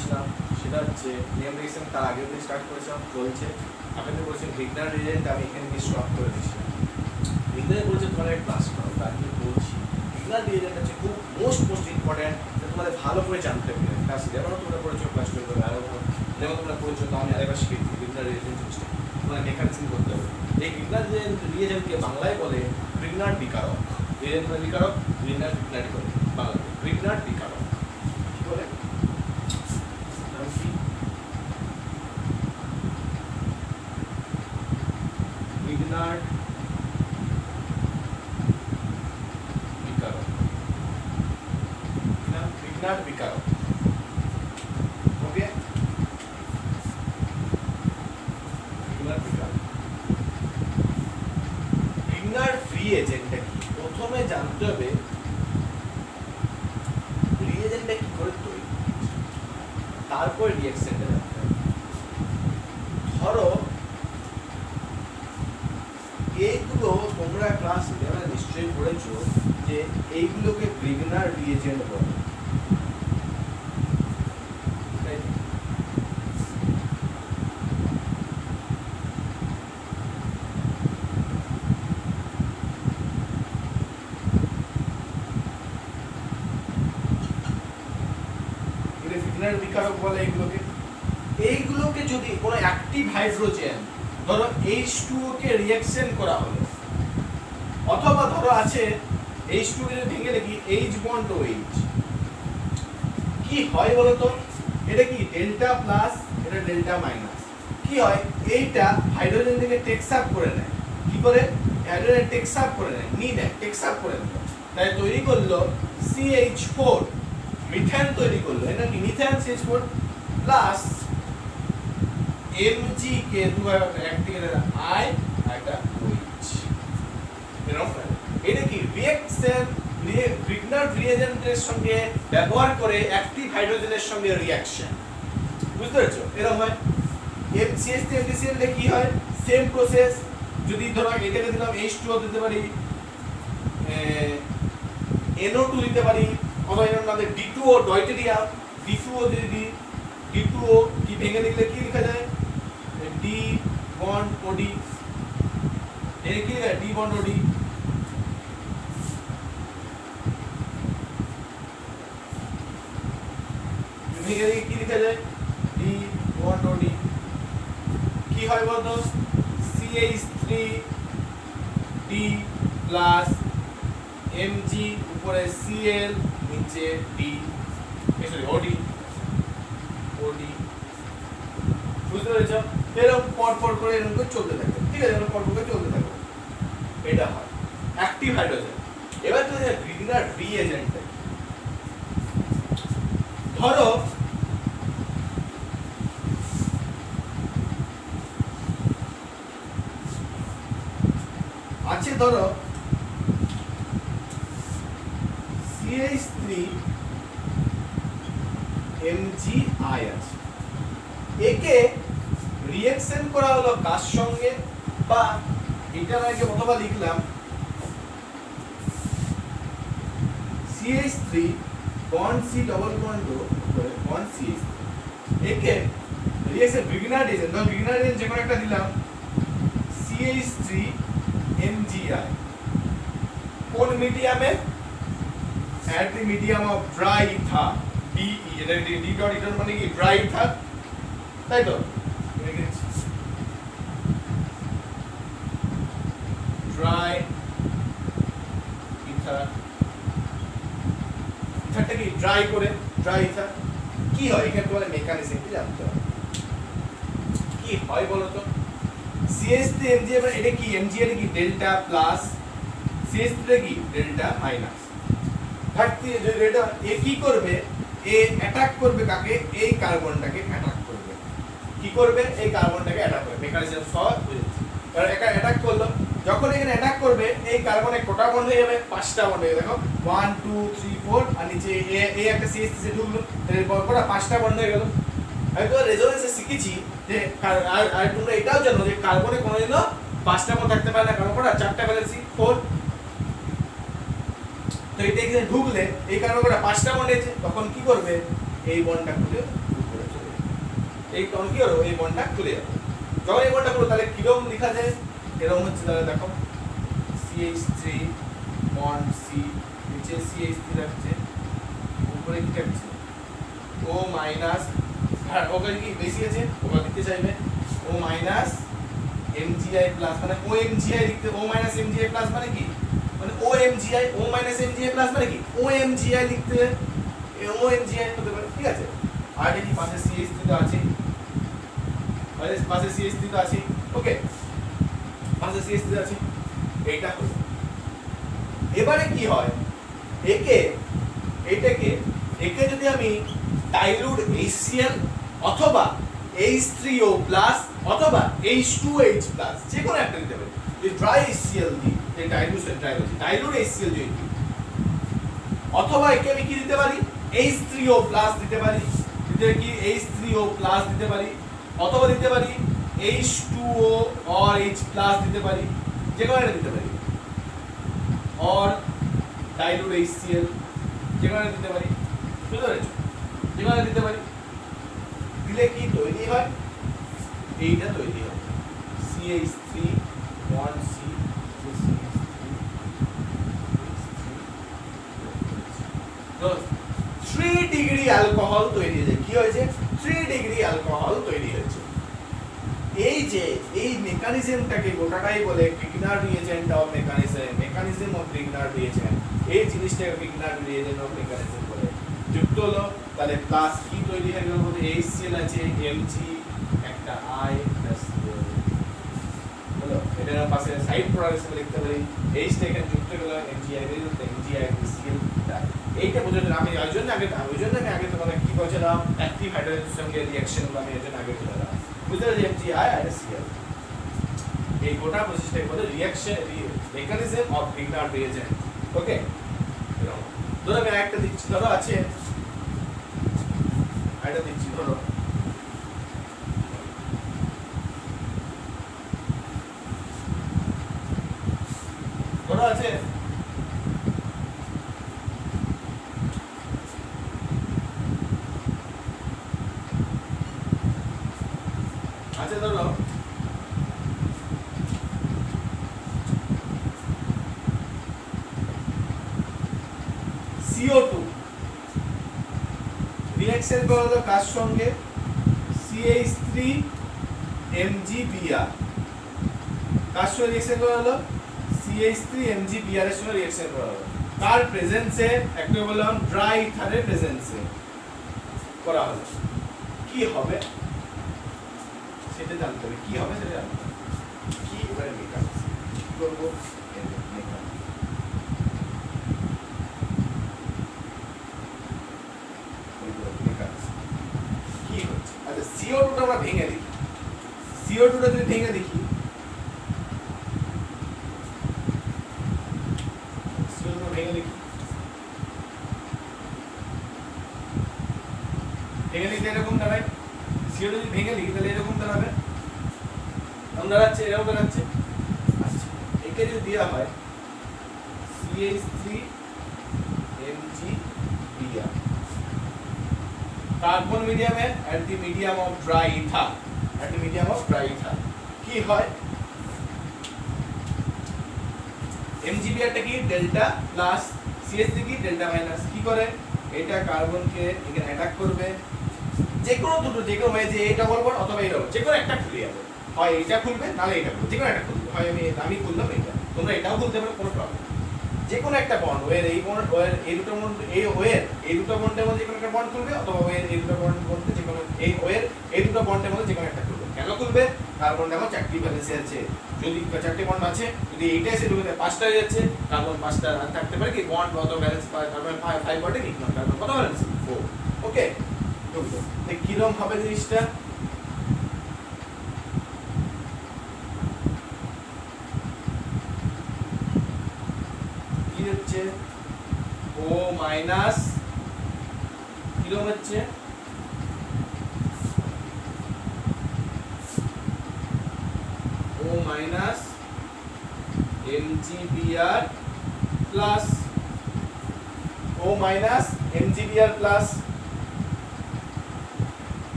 করেছিলাম সেটা হচ্ছে নেম রিয়েকশন তার আগের দিন স্টার্ট করেছিলাম, চলছে। আপনাদের বলছেন ভিগনার রিজেন্ট আমি এখানে দিয়ে স্টপ করে দিচ্ছিলাম। ভিগনারে বলছে তোমাদের ক্লাস করো, তার জন্য বলছি ভিগনার রিজেন্ট হচ্ছে খুব মোস্ট ইম্পর্টেন্ট, তোমাদের ভালো করে জানতে হবে। ক্লাস 11 তোমরা পড়েছো, ক্লাস 12 আরও যেমন তোমরা পড়েছো, তো আমি আরেকবার শিখেছি ভিগনার রিজেন্ট হচ্ছে তোমাদের মেকানিজম করতে হবে। এই ভিগনার রিজেন্টকে বাংলায় বলে ভিগনার বিকারক। রিজেন্ট মানে বিকারক, ভিগনার ভিগনারি বলে বাংলায় ভিগনার বিকারক। কি বলে? নাম কি? ভিগনার বিকারক। ভিগনার বিকারক। ওকে, ভিগনার বিকারক। ভিগনার ফ্রি এজেন্টটা কি প্রথমে জানতে হবে। রিএজেন্টটা কি করে তৈরি, তারপর রিঅ্যাকশনটা জানতে হবে। ধরো এইগুলো তোমরা ক্লাস 11 নিশ্চয়ই পড়েছো যে এইগুলোকে ভিগনার রিএজেন্ট বলে। ভিগনার বিকারক বলে এইগুলোকে। এইগুলোকে যদি কোনো অ্যাক্টিভ হাইড্রোজেন ধরো H2O কে রিঅ্যাকশন করা হলো, অথবা ধরো আছে H2O কে ভেঙে লিখি H বন্ড OH, কি হয় বলো তো? এটা কি ডেল্টা প্লাস, এটা ডেল্টা মাইনাস। কি হয়, এইটা হাইড্রোজেন থেকে টেক্স আপ করে নেয়। কি করে? হাইড্রোজেন টেক্স আপ করে নেয়, নি নেয়, টেক্স আপ করে নেয়। তাই তৈরি করলো CH4, মিথেন তৈরি করলো। এটা কি মিথেন CH4 প্লাস Mg কে দুবার একদিকে I একটা OH। এটা কি রিঅ্যাকশন ভিগনার রিএজেন্টের সঙ্গে ব্যবহার করে অ্যাক্টিভ হাইড্রোজেনের সঙ্গে রিঅ্যাকশন। বুঝতে পেরেছো? এরকম হয়। CH3 MgCl এ কি হয়? Same process. যদি ধরো এটাকে দিলাম H2O দিতে পারি, NO2 দিতে পারি, অথবা এর নামে D2O ডয়টেরিয়াম, D2O যদি দিই, D2O কি ভেঙে লিখলে কি লেখা যায়? D bond OD। এর কি লেখা? D bond OD। ভেঙে লিখে কি লেখা যায়? D bond OD। কি হয় বলতো? CH3 D প্লাস Mg উপরে Cl নিচে D, সরি OD। বুঝতে পেরেছো? এরকম পর করে এরকম করে চলতে থাকে। ঠিক আছে, এরকম পর করে চলতে থাকে। এটা হয় অ্যাক্টিভ হাইড্রোজেন। এবার তো ভিগনার রিএজেন্ট, ধরো আছে, ধরো CH3 MgI আছে, একে রিঅ্যাকশন করা হলো কার সঙ্গে, বা এটার আগে অথবা লিখলাম CH3 bond C double bond করে বন্ড CH3, একে রিঅ্যাকশন ভিগনার রিঅ্যাকশন, ধরো ভিগনার রিঅ্যাকশন যে কোনো একটা দিলাম CH3 MgI, কোন মিডিয়ামে? at the medium of dry ether, DE, এটা D ডট ইথার মানে কি ড্রাই ইথার, তাই তো? ড্রাই ইথার, ইথারটা কি ড্রাই করে, ড্রাই ইথার। কি হয় এখানে তোমাদের মেকানিজম কি জানতে হবে। কি হয় বলো তো? CH3 Mg, এটা কি Mg এর কি ডেল্টা প্লাস, CH3 কি ডেল্টা মাইনাস। ঘাটতি যে এটা এ কি করবে? এ অ্যাটাক করবে কাকে? এই কার্বনটাকে অ্যাটাক করবে। কি করবে? এই কার্বনটাকে অ্যাটাক করবে। মেকানিজম সব বুঝেছি। কারণ এটা অ্যাটাক করলো, যখন এখানে অ্যাটাক করবে এই কার্বনে কটা বন্ড হয়ে যাবে? 5টা বন্ড হয়ে যাবে। দেখো 1 2 3 4, আর নিচে এ একটা CH3 সে ঢুকলো, তাহলে কটা? 5টা বন্ড হয়ে গেল। আমি তো রেজোনেন্সে শিখেছি যে আর তোমরা এটাও জানো যে কার্বনে কোনোদিনও 5টা বন্ড থাকতে পারে না, কারণ কটা? 4টা ভ্যালেন্সি 4। তো এটা এখানে ঢুকলে এই কারণে ওটা 5টা বন্ড আছে, তখন কি করবে? এই বন্ডটা খুলে উপরে এই তখন কি হলো এই বন্ডটা খুলে যাবে যখন এই বন্ডটা খুলো তাহলে কিরকম লেখা যায় এরকম হচ্ছে তাহলে দেখো CH3 বন্ড C নিচে CH3 রাখছে উপরে কি থাকছে O মাইনাস আর ওখানে কি বেশি আছে ওখানে দিতে চাইবে O মাইনাস MgI প্লাস মানে OMgI লিখতে O মাইনাস MgI প্লাস মানে কি মানে OMgI O minus MgI plus মানে কি OMgI লিখতে OMgI হতে পারে ঠিক আছে আর এই পাশে CH3 তো আছে পাশে CH3 তো আছে ওকে পাশে CH3 আছে এইটা হলো এবারে কি হয় একে যদি আমি ডাইলুট HCl অথবা H3O প্লাস অথবা H2H প্লাস যে কোনো একটা দিতে পারি এই ড্রাই HCl দিই এই ডাইলুট HCl দিই অথবা একে আমি কি দিতে পারি H3O প্লাস দিতে পারি দিতে কি H3O প্লাস দিতে পারি অথবা দিতে পারি H2O or H প্লাস দিতে পারি যে কোনো একটা দিতে পারি or dilute HCl যে কোনো একটা দিতে পারি বুঝতে পেরেছো যে কোনো একটা দিতে পারি দিলে কি তৈরি হয় এইটা তৈরি হয় CH3 bond C তো 3 ডিগ্রি অ্যালকোহল তৈরি হয়েছে কি হয়েছে 3 ডিগ্রি অ্যালকোহল তৈরি হয়েছে এই যে এই মেকানিজমটাকে গোটাটাই বলে Grignard reagent of mechanism of Grignard reagent এই জিনিসটাকে কিগনার রিএজেন্ট অফ মেকানিজম বলে যুক্ত হলো তাহলে প্লাস কি তৈরি হয়ে গেল বলতে HCl আছে Mg একটা I প্লাস হলো এটার পাশে সাইড প্রোডাক্ট হিসেবে লিখতে পারি H টা এখানে যুক্ত হলো MgI এর সাথে MgI HCl এইটা বোঝাতে আমি ওই জন্য আমি আগে তোমাকে কি বলছিলাম অ্যাক্টিভ হাইড্রোজেনের সঙ্গে রিঅ্যাকশন আমি ওই জন্য আগে বললাম বুঝতে পারছি MgI আর HCl এই গোটা প্রসেসটাকে বলে reaction mechanism of Grignard reagent ওকে ধরো আমি একটা দিচ্ছি ধরো আছে এটা দিচ্ছি ধরো আছে আচ্ছা ধরো CO2 রিঅ্যাকশন করলো কার সঙ্গে CH3 MgBr কার সঙ্গে রিঅ্যাকশন করলো CH3 MgBr এর সঙ্গে রিঅ্যাকশন করলো কার প্রেজেন্সে একটা বললাম ড্রাই ইথারের প্রেজেন্সে করা হলো কি হবে সেটা জানতে হবে কি হবে সেটা জানতে হবে কি এবারে মেকানিক্স কি করব কি হচ্ছে আচ্ছা CO2 টা আমরা ভেঙে দেখি CO2 টা যদি ভেঙে দেখি CO2 টা ভেঙে দেখি এরকম দাঁড়ায় CO2 যদি ভেঙে লিখি তাহলে এরকম দাঁড়াবে এরকম দাঁড়াচ্ছে আচ্ছা একে যদি দেওয়া হয় CH3 MgBr কার্বন মিডিয়ামে at the medium of dry ether কি হয় MgBr টা কি ডেল্টা প্লাস CH3 কি ডেল্টা মাইনাস কি করে এটা কার্বনকে এখানে অ্যাটাক করবে যে কোনো দুটো যে কোনো যে এটা বলবো অথবা এটা যে কোনো একটা খুলে যাবে হয় এটা খুলবে নালে এটা খুলবে যে কোনো একটা খুলবে হয় আমি খুললাম এটা তোমরা এটাও খুলতে পারো কোনো প্রবলেম যে কোনো একটা বন্ড ওয়ের এই বন্ড ওয়ের এই দুটো বন্ড এই দুটো বন্ডের মধ্যে যে কোনো একটা বন্ড খুলবে অথবা ওয়ের এই দুটো বন্ড মধ্যে যে কোনো এই ওয়ের এই দুটো বন্ডের মধ্যে যে কোনো একটা খুলবে কেন খুলবে কার্বন দেখো চারটি ভ্যালেন্সি আছে যদি চারটি বন্ড আছে যদি এইটা এসে ঢুকে পাঁচটা হয়ে যাচ্ছে কার্বন পাঁচটা থাকতে পারে কি বন্ড কত ভ্যালেন্স কার্বন 5 বটে কি কার্বন কত ভ্যালেন্সি 4 ওকে ঢুকলো তো কিরকম হবে জিনিসটা কি হচ্ছে O মাইনাস কিরকম হচ্ছে O minus MgBr plus O minus MgBr plus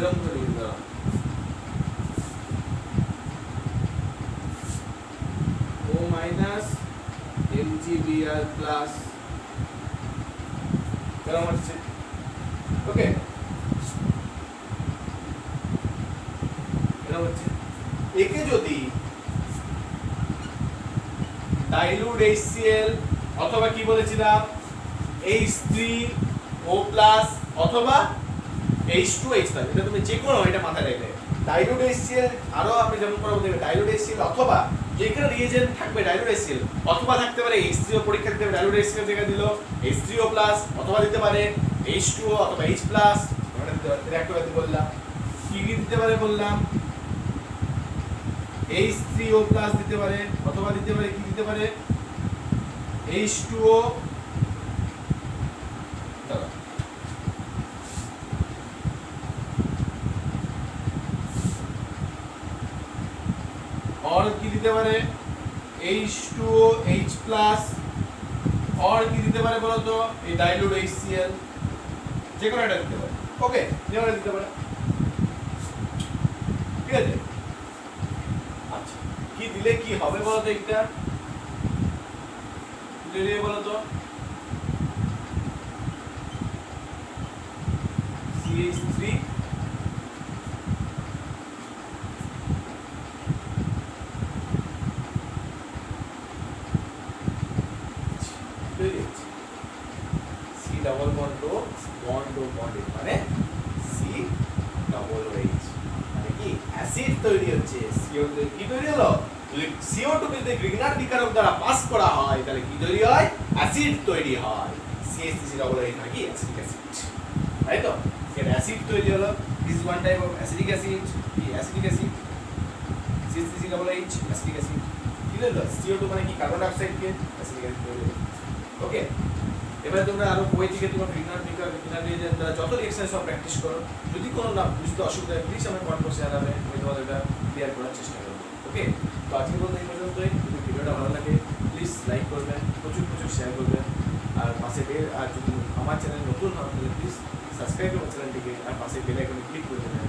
এরকম করে লিখে দাও ও মাইনাস mgbr প্লাস এরকম হচ্ছে ওকে এরকম হচ্ছে একে যদি ডাইলুট HCl অথবা কি বলেছিলাম H3O+ অথবা H2H+, এটা তুমি যে কোনো এটা মাথায় রাখবে। ডাইলুট HCl আরো আপনি যেমন করে বলতে ডাইলুট HCl অথবা যে কোনো রিএজেন্ট থাকবে ডাইলুট HCl অথবা থাকতে পারে H3O, পরীক্ষা দিতে পারে ডাইলুট HCl জায়গা দিল H3O+ অথবা দিতে পারে H2O অথবা H+, আমরা রিঅ্যাক্টর বললাম কি কি দিতে পারে বললাম H3O+ দিতে পারে অথবা দিতে পারে কি দিতে পারে H2O और কি দিতে পারে H2OH+ और কি দিতে পারে বলো তো এই ডাইলুট HCl যে কোনো একটা দিতে পারে ওকে যে কোনো দিতে পারে ঠিক আছে আচ্ছা কি দিলে কি হবে বলো তো একটা দিলে বলো তো CH3 C ডাবল বন্ড মানে C ডাবল OH মানে কি অ্যাসিড তৈরি হচ্ছে CO কি তৈরি হলো CO2 কে যদি গ্রিগনার বিকারক দ্বারা পাস করা হয় তাহলে কি তৈরি হয় অ্যাসিড তৈরি হয় CH3 ডাবল OH মানে কি অ্যাসিডিক অ্যাসিড তাই তো এর অ্যাসিড তৈরি হলো this one type of acidic acid কি acidic acid CH3 double OH acidic acid কি হলো CO2 মানে কি কার্বন ডাই অক্সাইড কে অ্যাসিডিক অ্যাসিড তৈরি হলো ওকে এবারে তোমরা আরো বই থেকে তোমার গ্রিগনার রিয়েজেন্ট দ্বারা যত রিঅ্যাকশন সব প্র্যাকটিস করো যদি কোনো না বুঝতে অসুবিধা হয় প্লিজ আমাকে কমেন্ট বক্সে জানাবে আমি তোমাদের এটা ক্লিয়ার করার চেষ্টা করব ওকে তো আজকে বলতে এই পর্যন্তই যদি ভিডিওটা ভালো লাগে প্লিজ লাইক করবেন প্রচুর শেয়ার করবেন আর পাশে বেল আর যদি আমার চ্যানেল নতুন হয় তাহলে প্লিজ সাবস্ক্রাইব করুন চ্যানেলটিকে আর পাশে বেল আইকনে ক্লিক করে দেবেন